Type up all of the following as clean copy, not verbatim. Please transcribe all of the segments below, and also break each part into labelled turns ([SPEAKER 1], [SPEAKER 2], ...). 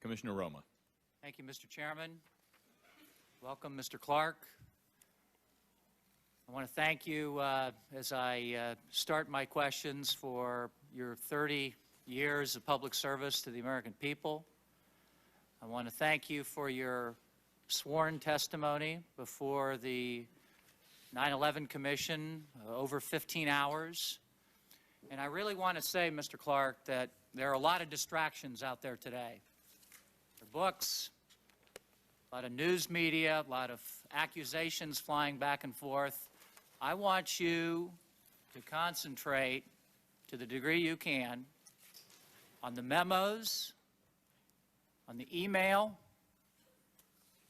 [SPEAKER 1] Commissioner Roemer.
[SPEAKER 2] Thank you, Mr. Chairman. Welcome, Mr. Clarke. I want to thank you as I start my questions for your 30 years of public service to the American people. I want to thank you for your sworn testimony before the 9/11 Commission, over 15 hours. And I really want to say, Mr. Clarke, that there are a lot of distractions out there today. There are books, a lot of news media, a lot of accusations flying back and forth. I want you to concentrate to the degree you can on the memos, on the email,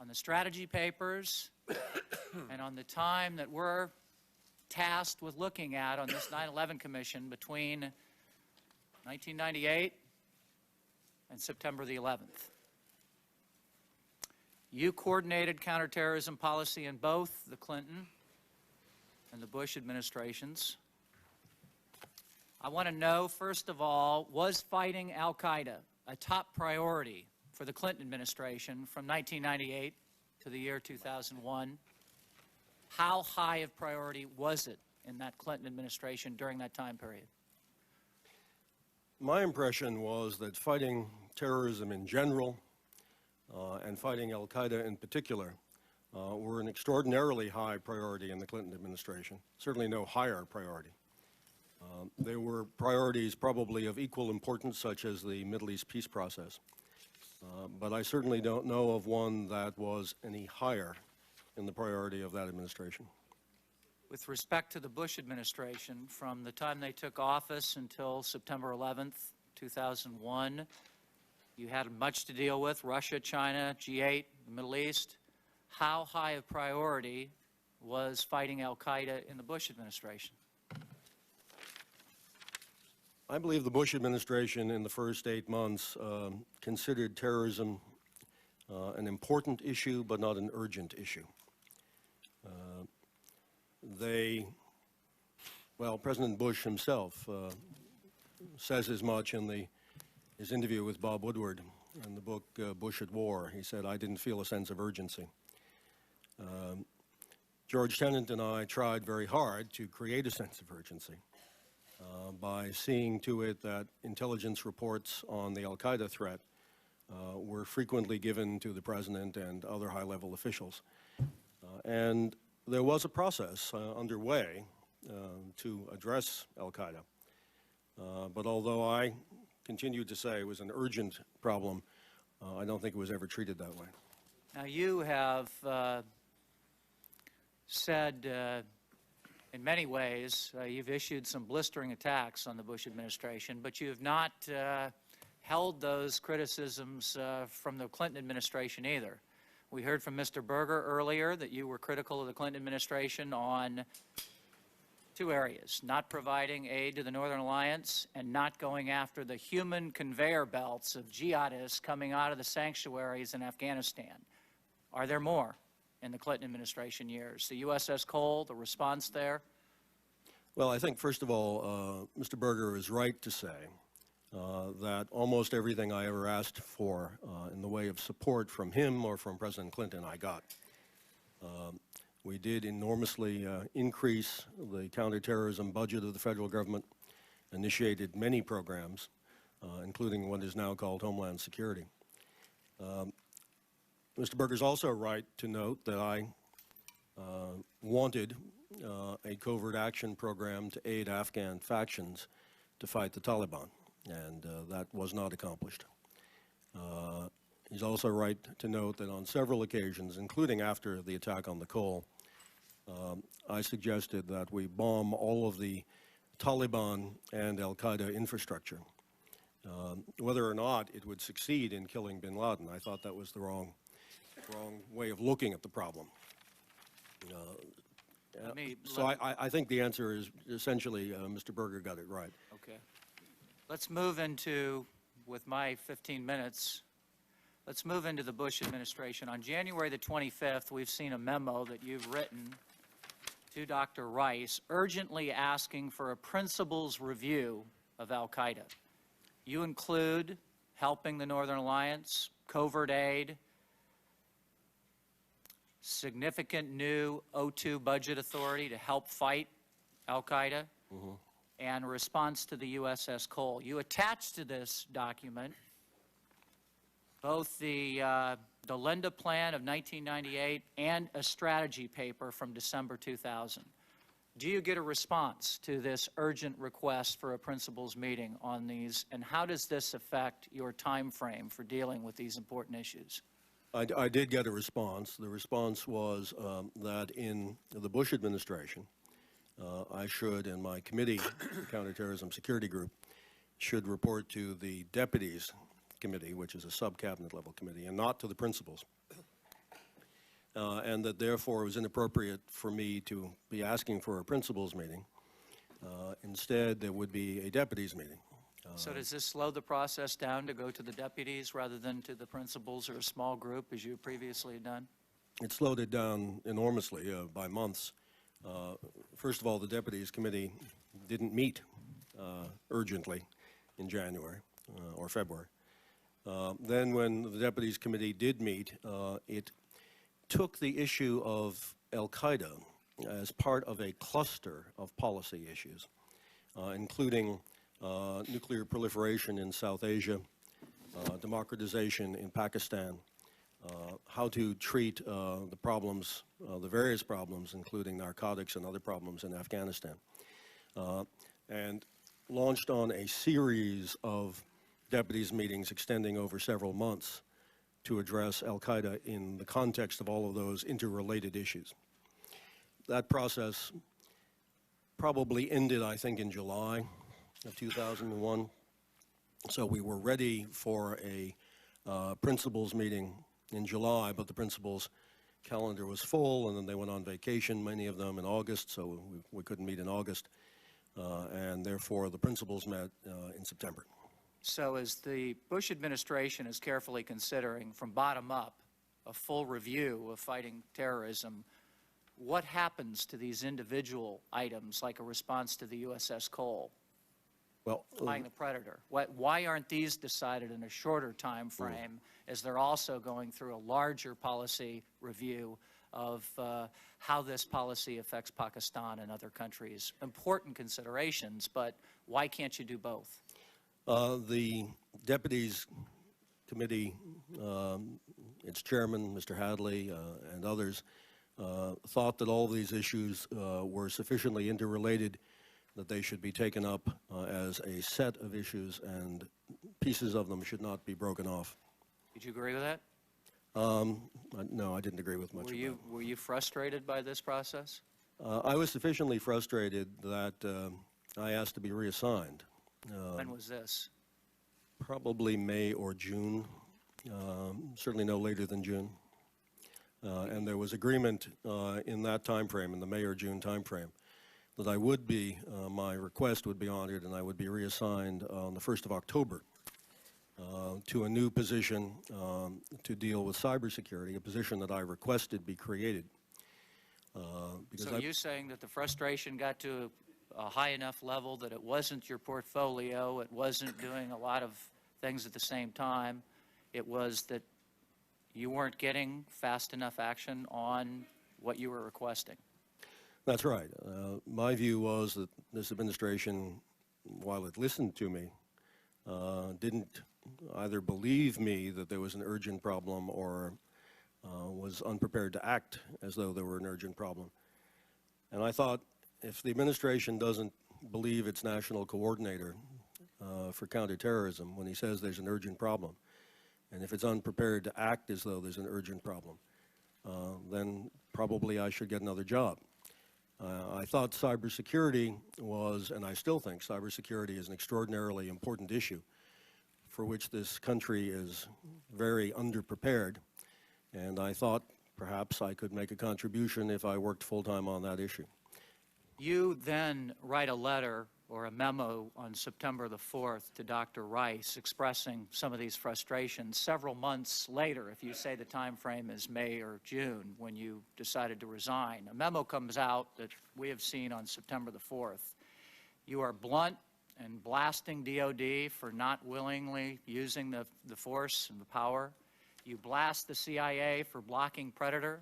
[SPEAKER 2] on the strategy papers, and on the time that we're tasked with looking at on this 9/11 Commission between 1998 and September the 11th. You coordinated counterterrorism policy in both the Clinton and the Bush administrations. I want to know, first of all, was fighting al-Qaeda a top priority for the Clinton administration from 1998 to the year 2001? How high of priority was it in that Clinton administration during that time period?
[SPEAKER 3] My impression was that fighting terrorism in general and fighting al-Qaeda in particular were an extraordinarily high priority in the Clinton administration, certainly no higher priority. There were priorities probably of equal importance, such as the Middle East peace process, but I certainly don't know of one that was any higher in the priority of that administration.
[SPEAKER 2] With respect to the Bush administration, from the time they took office until September 11th, 2001, you had much to deal with: Russia, China, G8, the Middle East. How high a priority was fighting al-Qaeda in the Bush administration?
[SPEAKER 3] I believe the Bush administration in the first 8 months considered terrorism an important issue, but not an urgent issue. President Bush himself says as much in his interview with Bob Woodward in the book Bush at War. He said, "I didn't feel a sense of urgency." George Tenet and I tried very hard to create a sense of urgency by seeing to it that intelligence reports on the al-Qaeda threat were frequently given to the President and other high-level officials. And there was a process underway to address al-Qaeda. But although I continue to say it was an urgent problem, I don't think it was ever treated that way.
[SPEAKER 2] Now, you have said in many ways you've issued some blistering attacks on the Bush administration, but you have not held those criticisms from the Clinton administration either. We heard from Mr. Berger earlier that you were critical of the Clinton administration on two areas: not providing aid to the Northern Alliance and not going after the human conveyor belts of jihadists coming out of the sanctuaries in Afghanistan. Are there more in the Clinton administration years? The USS Cole, the response there?
[SPEAKER 3] Well, I think, first of all, Mr. Berger is right to say that almost everything I ever asked for in the way of support from him or from President Clinton, I got. We did enormously increase the counterterrorism budget of the federal government, initiated many programs, including what is now called Homeland Security. Mr. Berger is also right to note that I wanted a covert action program to aid Afghan factions to fight the Taliban, and that was not accomplished. He's also right to note that on several occasions, including after the attack on the Cole, I suggested that we bomb all of the Taliban and al-Qaeda infrastructure. Whether or not it would succeed in killing bin Laden, I thought that was the wrong way of looking at the problem. I think the answer is essentially Mr. Berger got it right.
[SPEAKER 2] Okay. Let's move into, with my 15 minutes, let's move into the Bush administration. On January the 25th, we've seen a memo that you've written to Dr. Rice urgently asking for a principles review of al-Qaeda. You include helping the Northern Alliance, covert aid, significant new O2 budget authority to help fight al-Qaeda, and a response to the USS Cole. You attached to this document both the Linda Plan of 1998 and a strategy paper from December 2000. Do you get a response to this urgent request for a principals meeting on these, and how does this affect your time frame for dealing with these important issues?
[SPEAKER 3] I did get a response. The response was that in the Bush administration, I should, and my committee, the Counterterrorism Security Group, should report to the Deputies Committee, which is a sub-cabinet level committee, and not to the principals. And that therefore it was inappropriate for me to be asking for a principals meeting. Instead, there would be a deputies meeting.
[SPEAKER 2] So does this slow the process down to go to the deputies rather than to the principals or a small group as you previously had done?
[SPEAKER 3] It slowed it down enormously by months. First of all, the Deputies Committee didn't meet urgently in January or February. Then when the Deputies Committee did meet, it took the issue of al-Qaeda as part of a cluster of policy issues, including nuclear proliferation in South Asia, democratization in Pakistan, how to treat the problems, the various problems, including narcotics and other problems in Afghanistan, and launched on a series of deputies meetings extending over several months to address al-Qaeda in the context of all of those interrelated issues. That process probably ended, I think, in July of 2001. So we were ready for a principals meeting in July, but the principals' calendar was full, and then they went on vacation, many of them in August, so we couldn't meet in August, and therefore the principals met in September.
[SPEAKER 2] So as the Bush administration is carefully considering, from bottom up, a full review of fighting terrorism, what happens to these individual items, like a response to the USS Cole,
[SPEAKER 3] well,
[SPEAKER 2] flying the Predator? Why aren't these decided in a shorter time frame, as they're also going through a larger policy review of how this policy affects Pakistan and other countries? Important considerations, but why can't you do both?
[SPEAKER 3] The Deputies Committee, its chairman, Mr. Hadley, and others, thought that all of these issues were sufficiently interrelated that they should be taken up as a set of issues, and pieces of them should not be broken off.
[SPEAKER 2] Did you agree with that?
[SPEAKER 3] No, I didn't agree with much of that.
[SPEAKER 2] Were you frustrated by this process?
[SPEAKER 3] I was sufficiently frustrated that I asked to be reassigned.
[SPEAKER 2] When was this?
[SPEAKER 3] Probably May or June, certainly no later than June. And there was agreement in that time frame, in the May or June time frame, that I would be, my request would be honored, and I would be reassigned on the 1st of October to a new position to deal with cybersecurity, a position that I requested be created.
[SPEAKER 2] So you're saying that the frustration got to a high enough level that it wasn't your portfolio, it wasn't doing a lot of things at the same time, it was that you weren't getting fast enough action on what you were requesting? That's
[SPEAKER 3] right. My view was that this administration, while it listened to me, didn't either believe me that there was an urgent problem or was unprepared to act as though there were an urgent problem. And I thought, if the administration doesn't believe its national coordinator for counterterrorism when he says there's an urgent problem, and if it's unprepared to act as though there's an urgent problem, then probably I should get another job. I thought cybersecurity was, and I still think cybersecurity is an extraordinarily important issue for which this country is very underprepared, and I thought perhaps I could make a contribution if I worked full-time on that issue.
[SPEAKER 2] You then write a letter or a memo on September the 4th to Dr. Rice expressing some of these frustrations. Several months later, if you say the time frame is May or June when you decided to resign, a memo comes out that we have seen on September the 4th. You are blunt and blasting DOD for not willingly using the force and the power. You blast the CIA for blocking Predator.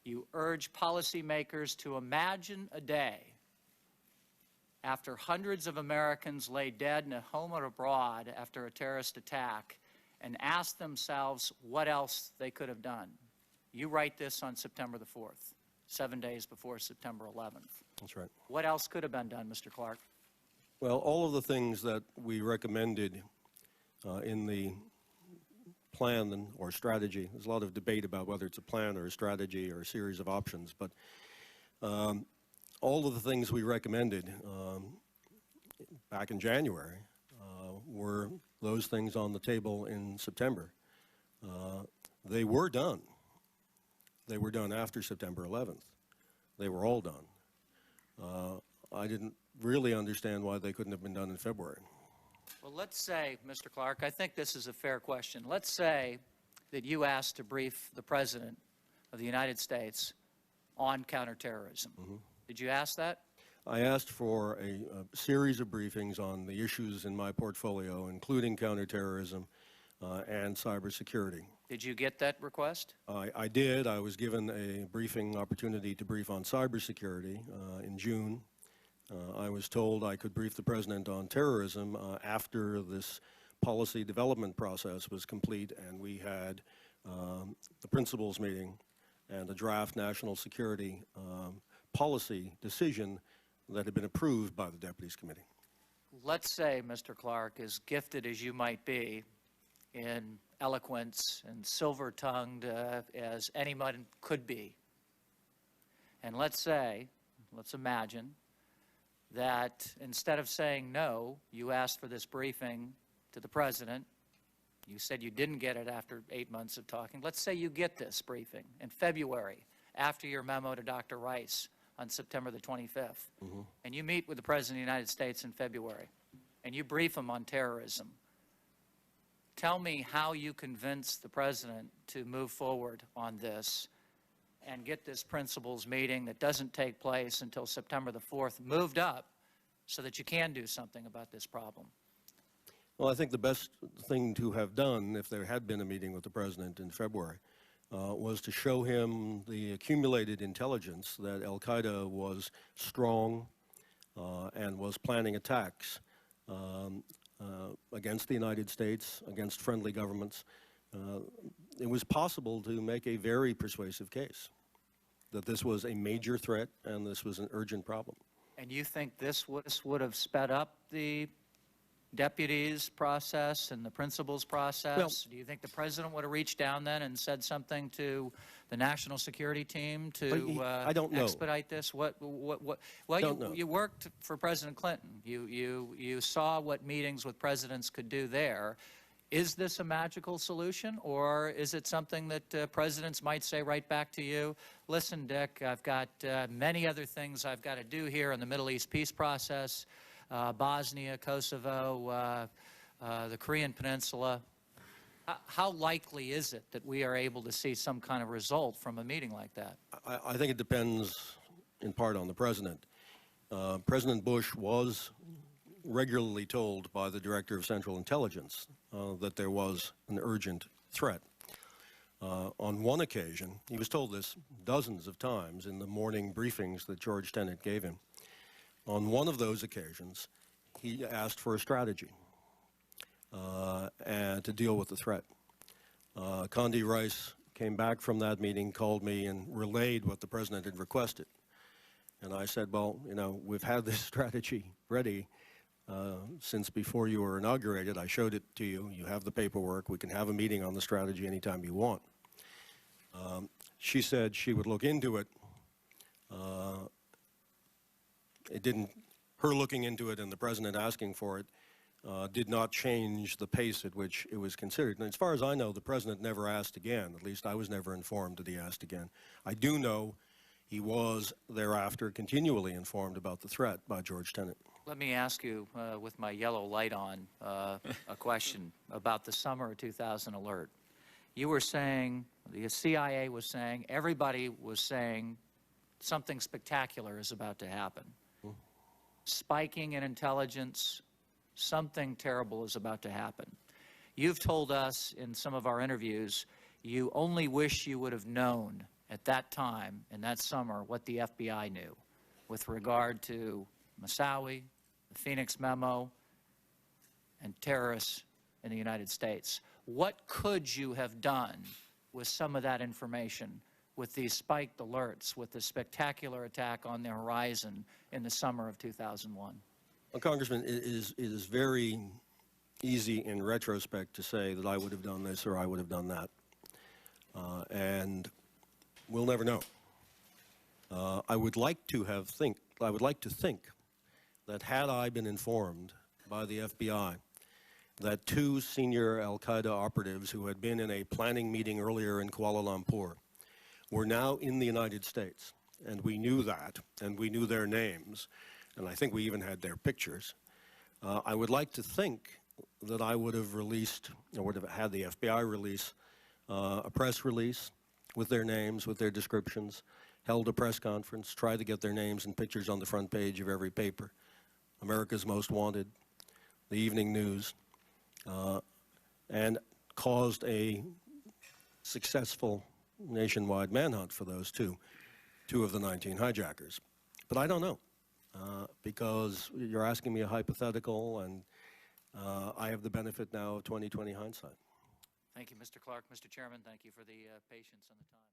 [SPEAKER 2] You urge policymakers to imagine a day after hundreds of Americans lay dead in a home or abroad after a terrorist attack and ask themselves what else they could have done. You write this on September the 4th, 7 days before September 11th.
[SPEAKER 3] That's right.
[SPEAKER 2] What else could have been done, Mr. Clarke?
[SPEAKER 3] Well, all of the things that we recommended in the plan or strategy, there's a lot of debate about whether it's a plan or a strategy or a series of options, but all of the things we recommended back in January were those things on the table in September. They were done. They were done after September 11th. They were all done. I didn't really understand why they couldn't have been done in February.
[SPEAKER 2] Well, let's say, Mr. Clarke, I think this is a fair question. Let's say that you asked to brief the President of the United States on counterterrorism. Did you ask that?
[SPEAKER 3] I asked for a series of briefings on the issues in my portfolio, including counterterrorism and cybersecurity.
[SPEAKER 2] Did you get that request?
[SPEAKER 3] I did. I was given a briefing opportunity to brief on cybersecurity in June. I was told I could brief the President on terrorism after this policy development process was complete and we had the principals meeting and a draft national security policy decision that had been approved by the Deputies Committee.
[SPEAKER 2] Let's say, Mr. Clarke, as gifted as you might be in eloquence and silver-tongued as anyone could be, and let's imagine that instead of saying no, you asked for this briefing to the President. You said you didn't get it after 8 months of talking. Let's say you get this briefing in February after your memo to Dr. Rice on September the 25th, and you meet with the President of the United States in February, and you brief him on terrorism. Tell me how you convince the President to move forward on this and get this principals meeting that doesn't take place until September the 4th moved up so that you can do something about this problem.
[SPEAKER 3] Well, I think the best thing to have done, if there had been a meeting with the President in February, was to show him the accumulated intelligence that al-Qaeda was strong and was planning attacks against the United States, against friendly governments. It was possible to make a very persuasive case that this was a major threat and this was an urgent problem.
[SPEAKER 2] And you think this would have sped up the deputies process and the principals process?
[SPEAKER 3] Well,
[SPEAKER 2] do you think the President would have reached down then and said something to the national security team to
[SPEAKER 3] I don't know.
[SPEAKER 2] expedite this? Well, you worked for President Clinton. You saw what meetings with presidents could do there. Is this a magical solution, or is it something that presidents might say right back to you, listen, Dick, I've got many other things I've got to do here in the Middle East peace process, Bosnia, Kosovo, the Korean Peninsula. How likely is it that we are able to see some kind of result from a meeting like that?
[SPEAKER 3] I think it depends in part on the President. President Bush was regularly told by the Director of Central Intelligence that there was an urgent threat. On one occasion, he was told this dozens of times in the morning briefings that George Tenet gave him. On one of those occasions, he asked for a strategy and to deal with the threat. Condi Rice came back from that meeting, called me, and relayed what the President had requested. And I said, well, you know, we've had this strategy ready since before you were inaugurated. I showed it to you. You have the paperwork. We can have a meeting on the strategy anytime you want. She said she would look into it. Her looking into it and the President asking for it did not change the pace at which it was considered. And as far as I know, the President never asked again. At least I was never informed that he asked again. I do know he was thereafter continually informed about the threat by George Tenet.
[SPEAKER 2] Let me ask you, with my yellow light on, a question about the summer of 2000 alert. You were saying, the CIA was saying, everybody was saying something spectacular is about to happen. Spiking in intelligence something terrible is about to happen. You've told us in some of our interviews you only wish you would have known at that time, in that summer, what the FBI knew with regard to Moussaoui, the Phoenix memo, and terrorists in the United States. What could you have done with some of that information, with these spiked alerts, with the spectacular attack on the horizon in the summer of 2001?
[SPEAKER 3] Well, Congressman, it is very easy in retrospect to say that I would have done this or I would have done that. And we'll never know. I would like to think that had I been informed by the FBI that two senior al-Qaeda operatives who had been in a planning meeting earlier in Kuala Lumpur were now in the United States, and we knew that, and we knew their names, and I think we even had their pictures, I would like to think that I would have released, or would have had the FBI release a press release with their names, with their descriptions, held a press conference, tried to get their names and pictures on the front page of every paper, America's Most Wanted, the Evening News, and caused a successful nationwide manhunt for those two of the 19 hijackers. But I don't know, because you're asking me a hypothetical, and I have the benefit now of 20/20 hindsight.
[SPEAKER 2] Thank you, Mr. Clarke. Mr. Chairman, thank you for the patience and the time.